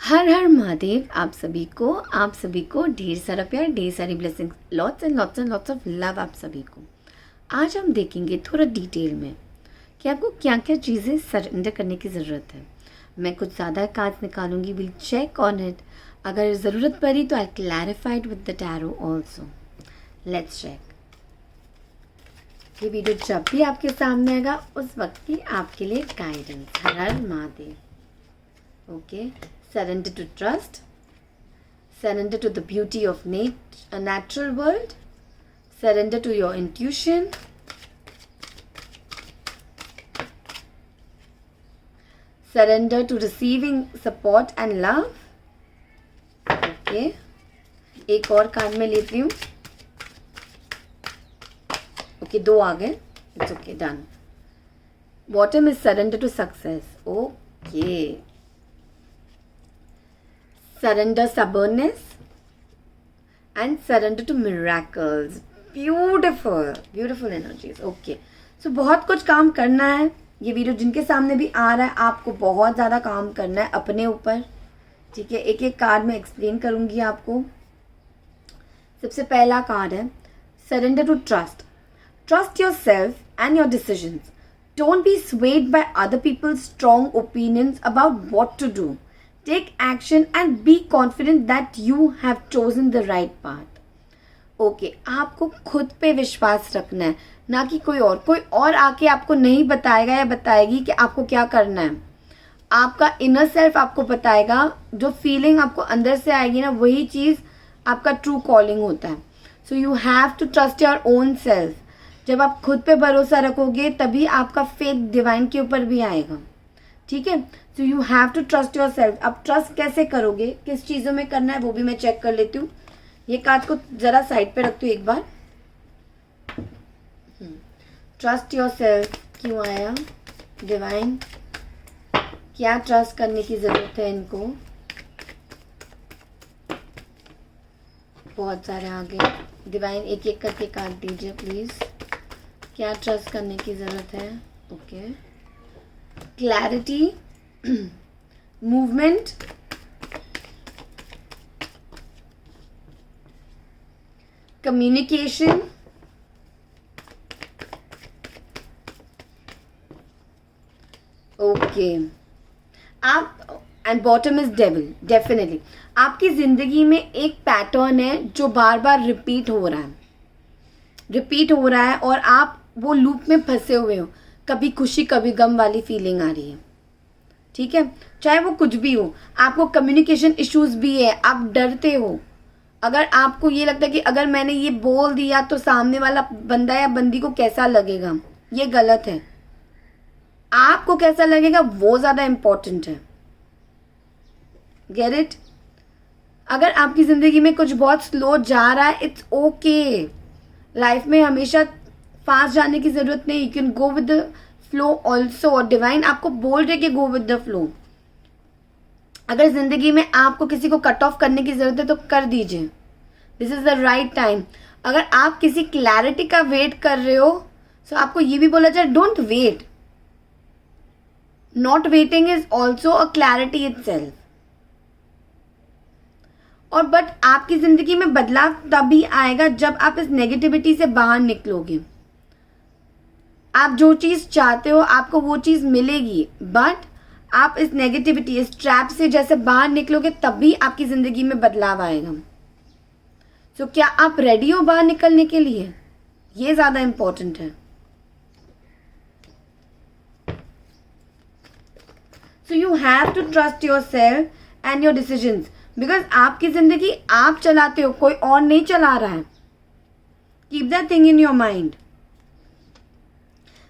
हर हर महादेव। आप सभी को ढेर सारा प्यार, ढेर सारी blessings, lots and lots and lots of love आप सभी को। आज हम देखेंगे थोड़ा डिटेल में कि आपको क्या क्या चीज़ें सरेंडर करने की ज़रूरत है। मैं कुछ ज़्यादा कार्ड्स निकालूंगी, विल चेक ऑन इट। अगर ज़रूरत पड़ी तो I clarified with the tarot also. Let's check. ये वीडियो जब भी आपके सामने आएगा उस वक्त की आपके लिए गाइडेंस। हर हर Mahadev. Okay, surrender to trust, surrender to the beauty of a natural world, surrender to your intuition, surrender to receiving support and love. Okay, एक और कार्ड में लेती हूँ। Okay, दो आ गए। It's okay, done. Bottom is surrender to success. Okay. Surrender stubbornness and surrender to miracles. Beautiful energies. Okay. So बहुत कुछ काम करना है। ये वीडियो जिनके सामने भी आ रहा है, आपको बहुत ज़्यादा काम करना है अपने ऊपर। ठीक है, एक एक कार्ड में एक्सप्लेन करूँगी आपको। सबसे पहला कार्ड है surrender to trust. Trust yourself and your decisions. Don't be swayed by other people's strong opinions about what to do. Take action and be confident that you have chosen the right path. Okay, आपको खुद पे विश्वास रखना है, ना कि कोई और आके आपको नहीं बताएगा या बताएगी कि आपको क्या करना है। आपका इनर सेल्फ आपको बताएगा। जो फीलिंग आपको अंदर से आएगी ना, वही चीज़ आपका ट्रू कॉलिंग होता है। So you have to trust your own self. जब आप खुद पे भरोसा रखोगे तभी आपका फेथ डिवाइन के ऊपर भी आएगा। ठीक है, so you have to trust yourself. अब ट्रस्ट कैसे करोगे, किस चीज़ों में करना है, वो भी मैं चेक कर लेती हूँ। ये कार्ड को ज़रा साइड पे रखती हूँ एक बार। ट्रस्ट योर सेल्फ क्यों आया डिवाइन? क्या ट्रस्ट करने की ज़रूरत है इनको? बहुत सारे आगे डिवाइन, एक एक करके कार्ड दीजिए प्लीज़। क्या ट्रस्ट करने की ज़रूरत है? Okay, clarity, movement, communication, okay, आप and bottom is devil. Definitely आपकी जिंदगी में एक पैटर्न है जो बार बार रिपीट हो रहा है और आप वो लूप में फंसे हुए हो। कभी खुशी कभी गम वाली फीलिंग आ रही है। ठीक है, चाहे वो कुछ भी हो। आपको कम्युनिकेशन इश्यूज भी है, आप डरते हो। अगर आपको ये लगता है कि अगर मैंने ये बोल दिया तो सामने वाला बंदा या बंदी को कैसा लगेगा, ये गलत है। आपको कैसा लगेगा वो ज़्यादा इम्पोर्टेंट है। Get it? अगर आपकी ज़िंदगी में कुछ बहुत स्लो जा रहा है, इट्स ओके। लाइफ में हमेशा फास्ट जाने की जरूरत नहीं। You can go with the flow also. और डिवाइन आपको बोल रहे कि गो विद द फ्लो। अगर जिंदगी में आपको किसी को कट ऑफ करने की जरूरत है तो कर दीजिए। This is the right time. अगर आप किसी क्लैरिटी का वेट कर रहे हो तो आपको ये भी बोला जाए, don't wait. Not waiting is also a clarity itself. और बट आपकी जिंदगी में बदलाव तभी आएगा जब आप इस नेगेटिविटी से बाहर निकलोगे। आप जो चीज़ चाहते हो आपको वो चीज़ मिलेगी, बट आप इस नेगेटिविटी, इस ट्रैप से जैसे बाहर निकलोगे तभी आपकी ज़िंदगी में बदलाव आएगा। सो क्या आप रेडी हो बाहर निकलने के लिए? ये ज़्यादा इम्पोर्टेंट है। So you have to trust yourself and your decisions, because आपकी ज़िंदगी आप चलाते हो, कोई और नहीं चला रहा है। Keep that thing in your mind.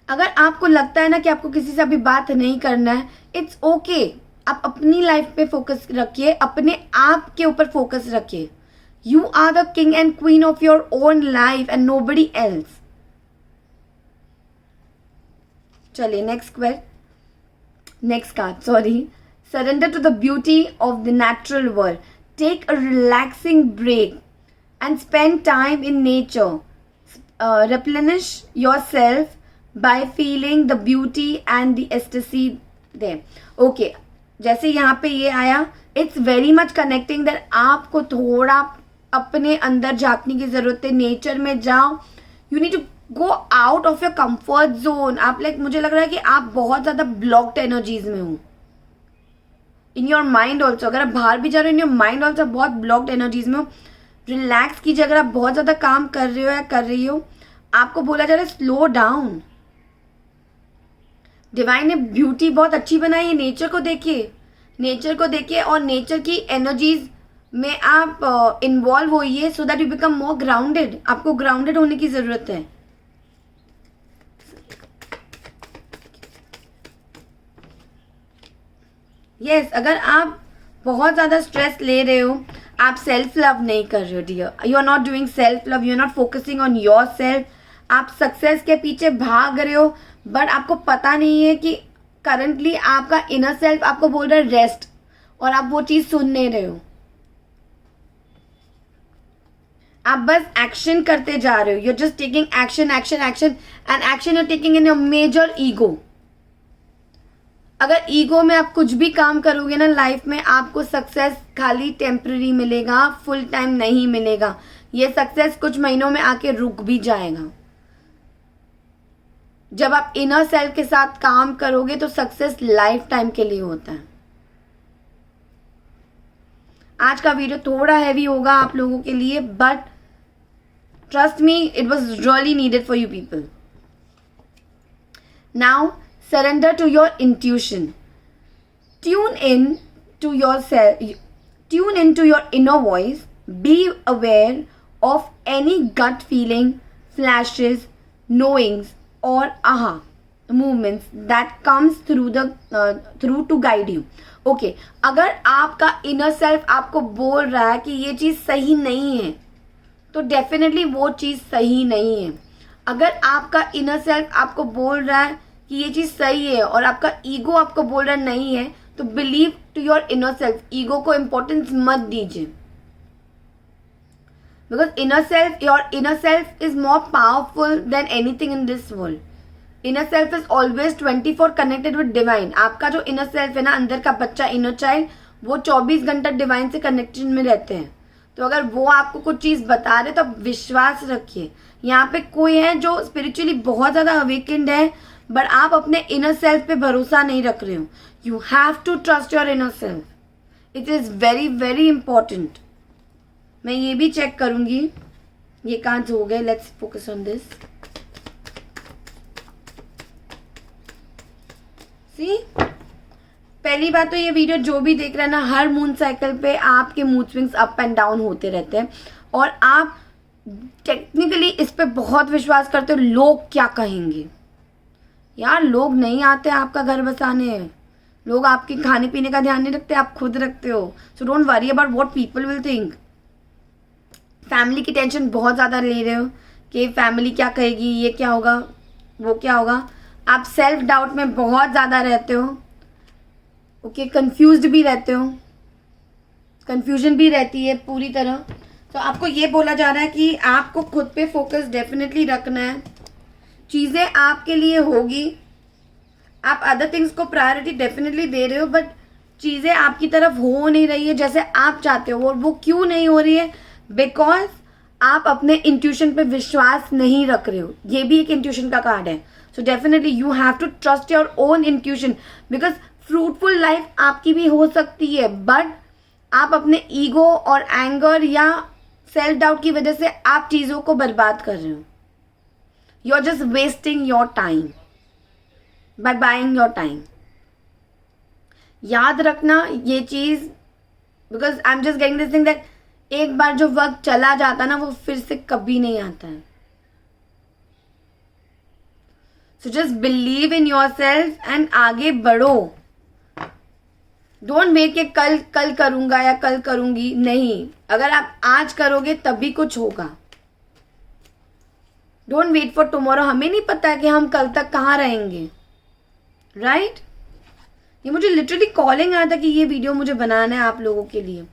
अगर आपको लगता है ना कि आपको किसी से अभी बात नहीं करना है, इट्स ओके। आप अपनी लाइफ पे फोकस रखिए, अपने आप के ऊपर फोकस रखिए। You are the king and queen of your own life and nobody else. चलिए next card, sorry. Surrender to the beauty of the natural world. Take a relaxing break and spend time in nature. Replenish yourself by feeling the beauty and the ecstasy there. Okay, जैसे यहाँ पे ये आया, it's very much connecting that आपको थोड़ा अपने अंदर झांकने की जरूरत है, नेचर में जाओ, you need to go out of your comfort zone. आप मुझे लग रहा है कि आप बहुत ज्यादा ब्लॉक्ड एनर्जीज में हो, इन योर माइंड ऑल्सो। अगर आप बाहर भी जा रहे हो, इन योर माइंड ऑल्सो बहुत ब्लॉक्ड एनर्जीज में हो। रिलैक्स कीजिए। अगर आप बहुत ज्यादा काम कर रहे हो या कर रही हो, आपको बोला जा रहा है स्लो डाउन। डिवाइन ने ब्यूटी बहुत अच्छी बनाई है, नेचर को देखिए, नेचर को देखिए और नेचर की एनर्जीज में आप इन्वॉल्व होइए so that you become more grounded. आपको ग्राउंडेड होने की जरूरत है। यस, अगर आप बहुत ज़्यादा स्ट्रेस ले रहे हो, आप सेल्फ लव नहीं कर रहे हो dear, you are not doing self love, you are not focusing on yourself. आप सक्सेस के पीछे भाग रहे हो, बट आपको पता नहीं है कि करंटली आपका इनर सेल्फ आपको बोल रहा है रेस्ट, और आप वो चीज़ सुन नहीं रहे हो। आप बस एक्शन करते जा रहे हो, you are just taking action action action and action you are taking in your major ego. अगर ईगो में आप कुछ भी काम करोगे ना लाइफ में, आपको सक्सेस खाली टेम्पररी मिलेगा, फुल टाइम नहीं मिलेगा। ये सक्सेस कुछ महीनों में आके रुक भी जाएगा। जब आप इनर सेल्फ के साथ काम करोगे तो सक्सेस लाइफ टाइम के लिए होता है। आज का वीडियो थोड़ा हैवी होगा आप लोगों के लिए, but trust me, it was really needed for you people. Now surrender to your intuition. Tune in to yourself, tune into your inner voice. Be aware of any gut feeling, flashes, knowings or aha movements that comes through to guide you. Okay, अगर आपका inner self आपको बोल रहा है कि ये चीज़ सही नहीं है, तो डेफिनेटली वो चीज़ सही नहीं है। अगर आपका inner self आपको बोल रहा है कि ये चीज़ सही है और आपका ईगो आपको बोल रहा नहीं है, तो believe to your inner self. Ego को इम्पोर्टेंस मत दीजिए, because your inner self is more powerful than anything in this world. Inner self is always 24 connected with divine. आपका जो इनर सेल्फ है ना, अंदर का बच्चा, इनर चाइल्ड, वो 24 घंटा डिवाइन से कनेक्शन में रहते हैं। तो अगर वो आपको कुछ चीज़ बता रहे तो आप विश्वास रखिए। यहाँ पे कोई है जो स्पिरिचुअली बहुत ज़्यादा अवेकेंड है, बट आप अपने इनर सेल्फ पे भरोसा नहीं रख रहे हो। You have to trust your inner self, it is very very important. मैं ये भी चेक करूंगी, ये कार्ड्स हो गए, let's focus on this. See, पहली बात तो ये वीडियो जो भी देख रहे हैं ना, हर मून साइकिल पे आपके mood swings up and down होते रहते हैं, और आप टेक्निकली इस पे बहुत विश्वास करते हो लोग क्या कहेंगे। यार, लोग नहीं आते आपका घर बसाने, लोग आपके खाने पीने का ध्यान नहीं रखते, आप खुद रखते हो। So don't worry about what people will think. Family की टेंशन बहुत ज़्यादा ले रहे हो कि फैमिली क्या कहेगी, ये क्या होगा, वो क्या होगा। आप सेल्फ डाउट में बहुत ज़्यादा रहते हो, ओके, कंफ्यूज्ड भी रहते हो, कंफ्यूजन भी रहती है पूरी तरह। तो आपको ये बोला जा रहा है कि आपको खुद पे फोकस डेफिनेटली रखना है। चीज़ें आपके लिए होगी, आप अदर थिंग्स को प्रायोरिटी डेफिनेटली दे रहे हो, बट चीज़ें आपकी तरफ हो नहीं रही है जैसे आप चाहते हो। और वो क्यों नहीं हो रही है? बिकॉज आप अपने इंट्यूशन पे विश्वास नहीं रख रहे हो। ये भी एक इंट्यूशन का कार्ड है। So definitely you have to trust your own intuition, because fruitful life आपकी भी हो सकती है, बट आप अपने ईगो और एंगर या सेल्फ डाउट की वजह से आप चीज़ों को बर्बाद कर रहे हो। You are just wasting your time by buying your time. याद रखना ये चीज़, because I am just getting this thing that एक बार जो वक्त चला जाता है ना, वो फिर से कभी नहीं आता है। So just believe in your self and आगे बढ़ो। डोंट वेट के कल करूंगा या कल करूंगी, नहीं। अगर आप आज करोगे तभी कुछ होगा। Don't wait for tomorrow. हमें नहीं पता है कि हम कल तक कहाँ रहेंगे, राइट? ये मुझे लिटरली कॉलिंग आया था कि ये वीडियो मुझे बनाना है आप लोगों के लिए।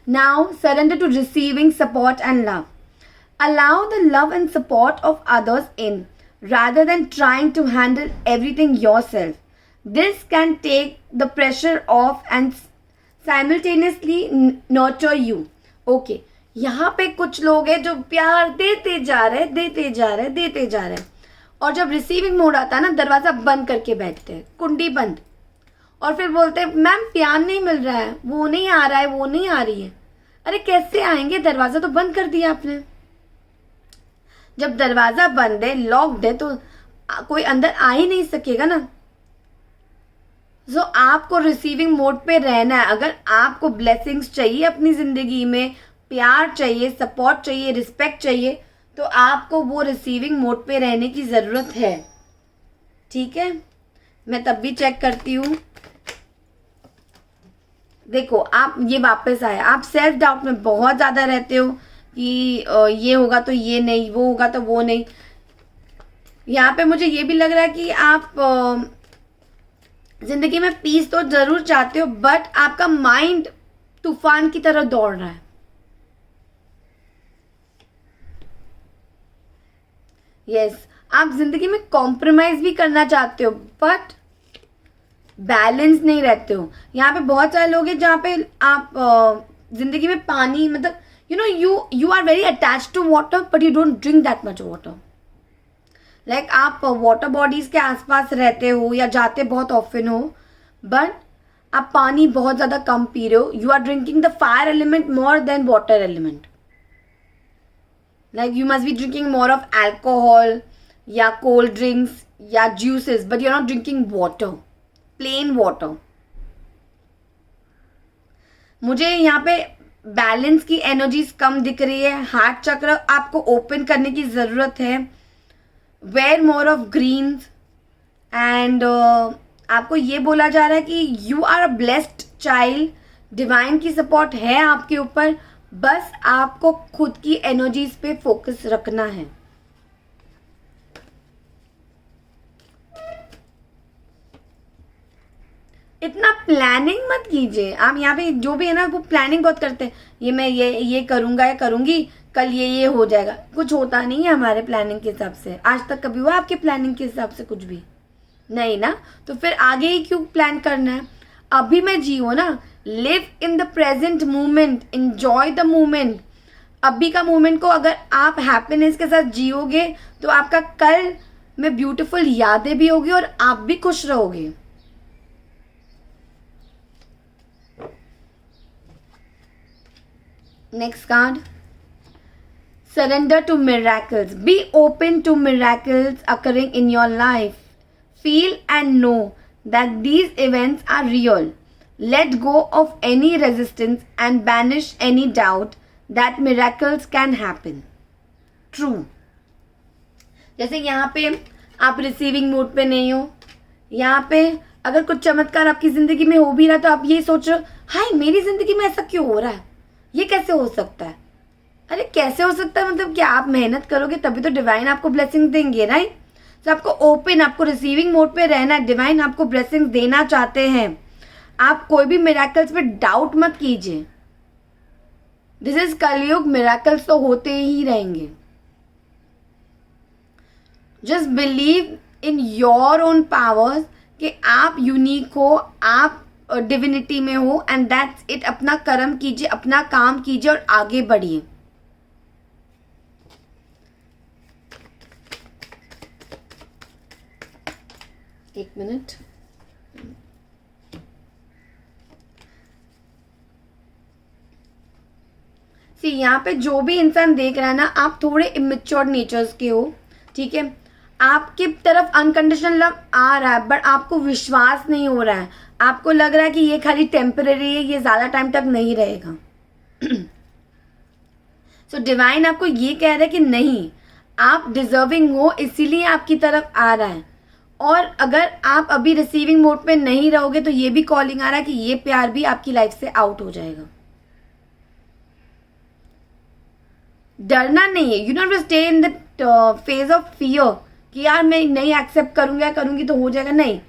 Now surrender to receiving support and love. Allow the love and support of others in rather than trying to handle everything yourself. This can take the pressure off and simultaneously nurture you. Okay, यहाँ पे कुछ लोग हैं जो प्यार देते जा रहे हैं, देते जा रहे हैं, देते जा रहे हैं, और जब रिसीविंग मोड आता है ना, दरवाजा बंद करके बैठते हैं, कुंडी बंद, और फिर बोलते हैं मैम प्यार नहीं मिल रहा है, वो नहीं आ रहा है, वो नहीं आ रही है. अरे कैसे आएंगे, दरवाजा तो बंद कर दिया आपने. जब दरवाजा बंद है, लॉक्ड है, तो कोई अंदर आ ही नहीं सकेगा ना. आपको रिसीविंग मोड पे रहना है. अगर आपको ब्लेसिंग्स चाहिए अपनी जिंदगी में, प्यार चाहिए, सपोर्ट चाहिए, रिस्पेक्ट चाहिए, तो आपको वो रिसीविंग मोड पे रहने की ज़रूरत है. ठीक है, मैं तब भी चेक करती हूँ. देखो, आप ये वापस आए. आप सेल्फ डाउट में बहुत ज़्यादा रहते हो कि ये होगा तो ये नहीं, वो होगा तो वो नहीं. यहाँ पे मुझे ये भी लग रहा है कि आप जिंदगी में पीस तो जरूर चाहते हो, बट आपका माइंड तूफान की तरह दौड़ रहा है. यस, आप जिंदगी में कॉम्प्रोमाइज भी करना चाहते हो, बट बैलेंस नहीं रहते हो. यहाँ पे बहुत सारे लोग हैं जहाँ पे आप जिंदगी में पानी, मतलब you are very attach to water, but you don't drink that much water. Like आप वाटर बॉडीज के आसपास रहते हो या जाते बहुत ऑफन हो, बट आप पानी बहुत ज़्यादा कम पी रहे हो. You are drinking the fire element more than water element. Like you must be drinking more of alcohol या कोल्ड ड्रिंक्स या juices, but you are not drinking water, plain water. मुझे यहाँ पे बैलेंस की एनर्जीज कम दिख रही है. Heart चक्र आपको ओपन करने की ज़रूरत है. Wear more of greens and आपको ये बोला जा रहा है कि you are a blessed child. Divine की सपोर्ट है आपके ऊपर, बस आपको खुद की एनर्जीज पे फोकस रखना है. इतना प्लानिंग मत कीजिए. आप यहाँ पे जो भी है ना, वो प्लानिंग बहुत करते हैं. ये मैं ये करूँगा या करूँगी, कल ये हो जाएगा. कुछ होता नहीं है हमारे प्लानिंग के हिसाब से. आज तक कभी हुआ आपके प्लानिंग के हिसाब से कुछ भी नहीं ना, तो फिर आगे ही क्यों प्लान करना है. अभी मैं जियो ना. Live in the present moment, enjoy the moment. अभी का मोमेंट को अगर आप हैप्पीनेस के साथ जियोगे, तो आपका कल में ब्यूटीफुल यादें भी होगी और आप भी खुश रहोगे. Next card. Surrender to miracles. Be open to miracles occurring in your life. Feel and know that these events are real. Let go of any resistance and banish any doubt that miracles can happen. True. जैसे यहाँ पे आप receiving mode पे नहीं हो. यहाँ पे अगर कुछ चमत्कार आपकी जिंदगी में हो भी रहा, तो आप ये सोच रहे हो, हाय मेरी जिंदगी में ऐसा क्यों हो रहा है, ये कैसे हो सकता है. अरे कैसे हो सकता है मतलब क्या आप मेहनत करोगे तभी तो डिवाइन आपको ब्लेसिंग देंगे, राइट. तो आपको ओपन, आपको रिसीविंग मोड पे रहना है. डिवाइन आपको ब्लेसिंग देना चाहते हैं. आप कोई भी मिराकल्स पे डाउट मत कीजिए. दिस इज कलयुग, मिराकल्स तो होते ही रहेंगे. Just believe in your own powers कि आप यूनिक हो, आप डिविनिटी में हो, एंड दैट्स इट. अपना कर्म कीजिए, अपना काम कीजिए और आगे बढ़िए. एक मिनट. सी यहाँ पे जो भी इंसान देख रहा है ना, आप थोड़े इमेच्योर नेचर्स के हो. ठीक है, आपकी तरफ अनकंडीशनल लव आ रहा है, बट आपको विश्वास नहीं हो रहा है. आपको लग रहा है कि ये खाली टेम्पररी है, ये ज्यादा टाइम तक नहीं रहेगा. सो डिवाइन आपको ये कह रहा है कि नहीं, आप डिजर्विंग हो, इसीलिए आपकी तरफ आ रहा है. और अगर आप अभी रिसीविंग मोड पे नहीं रहोगे, तो ये भी कॉलिंग आ रहा है कि ये प्यार भी आपकी लाइफ से आउट हो जाएगा. डरना नहीं है. You not stay in the phase of fear कि यार मैं नहीं एक्सेप्ट करूंगा या करूंगी तो हो जाएगा, नहीं.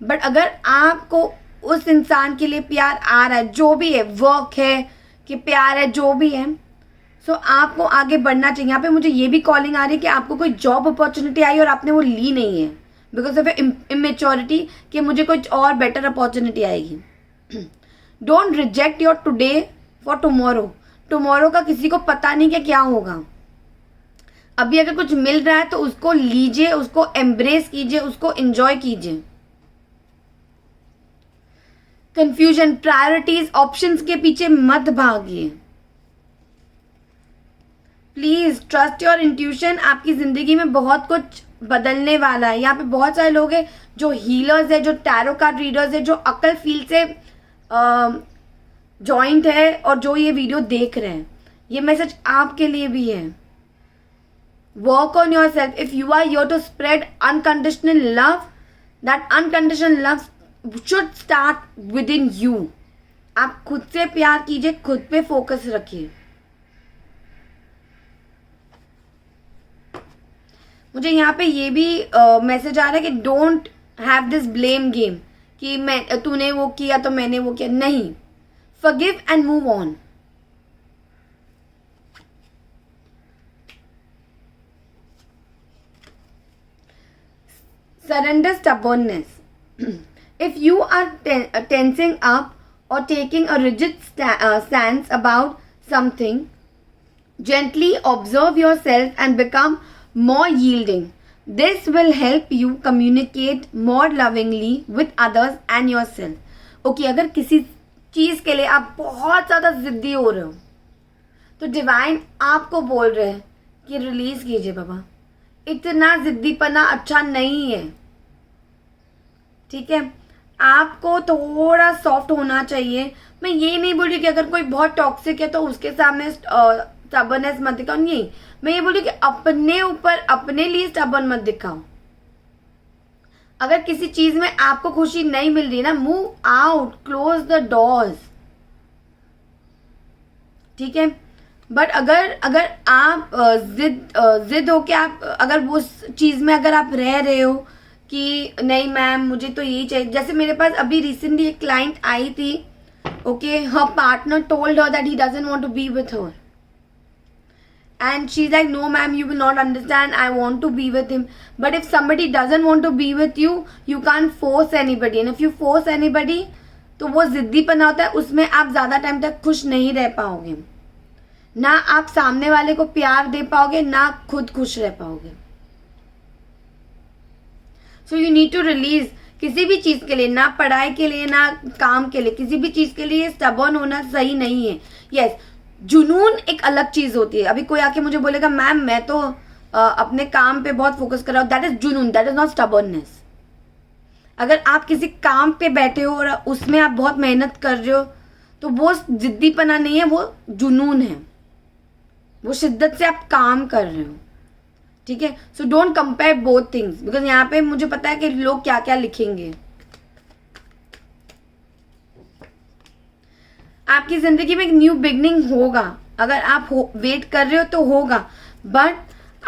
बट अगर आपको उस इंसान के लिए प्यार आ रहा है, जो भी है, वर्क है कि प्यार है, जो भी है, सो आपको आगे बढ़ना चाहिए. यहाँ पे मुझे ये भी कॉलिंग आ रही है कि आपको कोई जॉब अपॉर्चुनिटी आई और आपने वो ली नहीं है, बिकॉज ऑफ इमेच्योरिटी कि मुझे कुछ और बेटर अपॉर्चुनिटी आएगी। Don't reject your today for tomorrow. Tomorrow का किसी को पता नहीं कि क्या होगा। अभी अगर कुछ मिल रहा है तो उसको लीजिए, उसको एम्ब्रेस कीजिए, उसको एंजॉय कीजिए। कंफ्यूजन, प्रायोरिटीज, ऑप्शंस के पीछे मत भागिए। Please trust your intuition. आपकी जिंदगी में बहुत कुछ बदलने वाला है। यहाँ पे बहुत सारे लोग हैं जो हीलर्स है, जो टैरो कार्ड रीडर्स है, जो अकल फील्ड से जॉइंट है और जो ये वीडियो देख रहे हैं। ये मैसेज आपके लिए भी है। Work on yourself. If you are your to spread unconditional love, that unconditional love should start within you. आप खुद से प्यार कीजिए, खुद पे फोकस रखिए। मुझे यहाँ पे ये भी मैसेज आ रहा है कि don't have this blame game कि तूने वो किया तो मैंने वो किया। नहीं, forgive and move on. Surrender stubbornness. If you are tensing up or taking a rigid stance about something, gently observe yourself and become more yielding. This will help you communicate more lovingly with others and yourself. Okay, अगर किसी चीज के लिए आप बहुत ज्यादा जिद्दी हो रहे हो तो डिवाइन आपको बोल रहे हैं कि रिलीज कीजिए बाबा। इतना जिद्दीपना अच्छा नहीं है, ठीक है। आपको थोड़ा सॉफ्ट होना चाहिए। मैं ये नहीं बोल रही कि अगर कोई बहुत टॉक्सिक है तो उसके सामने स्टबर्ननेस मत दिखाओ, नहीं। मैं ये बोल रही कि अपने ऊपर अपने लिए स्टबर्न मत दिखाओ। अगर किसी चीज में आपको खुशी नहीं मिल रही ना, move out, close the doors, ठीक है। बट अगर आप जिद हो के आप अगर वो चीज में अगर आप रह रहे हो कि नहीं मैम मुझे तो यही चाहिए। जैसे मेरे पास अभी रिसेंटली एक क्लाइंट आई थी, okay, her partner told her that he doesn't want to be with her and she's like, no ma'am, you will not understand, I want to be with him. But if somebody doesn't want to be with you, you can't force anybody, and if you force anybody तो वो जिद्दीपना होता है, उसमें आप ज्यादा time तक खुश नहीं रह पाओगे। ना आप सामने वाले को प्यार दे पाओगे, ना खुद खुश रह पाओगे। So you need to release. किसी भी चीज के लिए, ना पढ़ाई के लिए ना काम के लिए, किसी भी चीज के लिए स्टबर्न होना सही नहीं है। यस, जुनून एक अलग चीज होती है। अभी कोई आके मुझे बोलेगा मैम मैं तो अपने काम पे बहुत फोकस कर रहा हूँ, दैट इज जुनून, दैट इज नॉट स्टबर्ननेस। अगर आप किसी काम पे बैठे हो और उसमें आप बहुत मेहनत कर रहे हो तो वो जिद्दीपना नहीं है, वो जुनून है, वो शिद्दत से आप काम कर रहे हो, ठीक है। So don't compare both things, because यहाँ पे मुझे पता है कि लोग क्या क्या लिखेंगे। आपकी जिंदगी में एक न्यू बिगनिंग होगा। अगर आप वेट कर रहे हो तो होगा, बट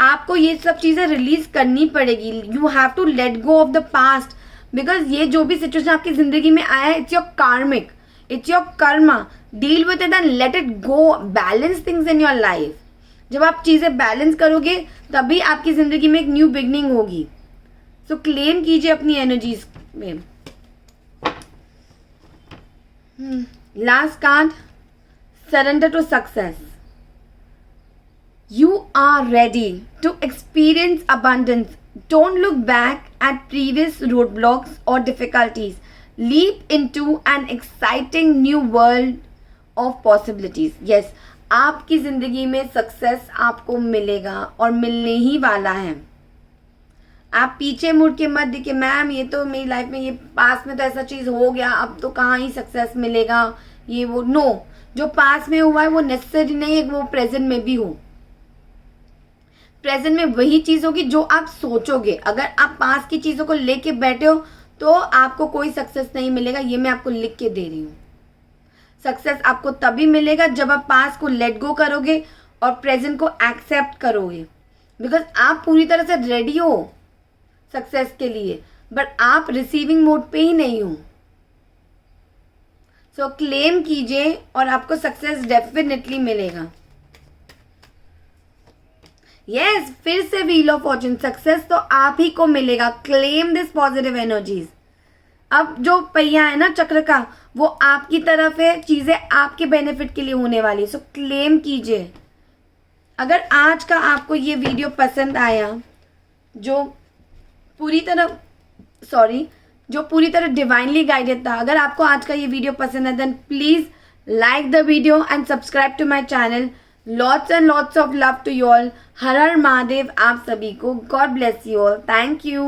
आपको ये सब चीजें रिलीज करनी पड़ेगी। You have to let go of the past, because ये जो भी सिचुएशन आपकी जिंदगी में आया है, it's your karmic, it's your karma. Deal with it and let it go. Balance things in your life. जब आप चीजें बैलेंस करोगे तभी आपकी जिंदगी में एक न्यू बिगनिंग होगी। सो क्लेम कीजिए अपनी एनर्जीज में। Last card, surrender to success. You are ready to experience abundance. Don't look back at previous roadblocks or difficulties. Leap into an exciting new world of possibilities. Yes, आपकी जिंदगी में success आपको मिलेगा और मिलने ही वाला है। आप पीछे मुड़ के मत देखिए मैम ये तो मेरी लाइफ में, ये पास में तो ऐसा चीज हो गया, अब तो कहाँ ही सक्सेस मिलेगा, ये वो। नो, जो पास में हुआ है वो नेसेसरी नहीं है वो प्रेजेंट में भी हो। प्रेजेंट में वही चीज होगी जो आप सोचोगे। अगर आप पास की चीजों को लेके बैठे हो तो आपको कोई सक्सेस नहीं मिलेगा। ये मैं आपको लिख के दे रही हूँ। सक्सेस आपको तभी मिलेगा जब आप पास को लेट गो करोगे और प्रेजेंट को एक्सेप्ट करोगे, बिकॉज आप पूरी तरह से रेडी हो सक्सेस के लिए, बट आप रिसीविंग मोड पे ही नहीं हो। सो क्लेम कीजिए और आपको सक्सेस डेफिनेटली मिलेगा। यस, फिर से व्हील ऑफ फॉर्चून, सक्सेस तो आप ही को मिलेगा। Claim this positive energies. अब जो पहिया है ना चक्र का, वो आपकी तरफ है, चीजें आपके बेनिफिट के लिए होने वाली, सो क्लेम कीजिए। अगर आज का आपको ये वीडियो पसंद आया, जो पूरी तरह डिवाइनली गाइडेड था, अगर आपको आज का ये वीडियो पसंद है, then please like the video and subscribe to my channel. Lots and lots of love to you all. हर हर महादेव आप सभी को। God bless you all. Thank you.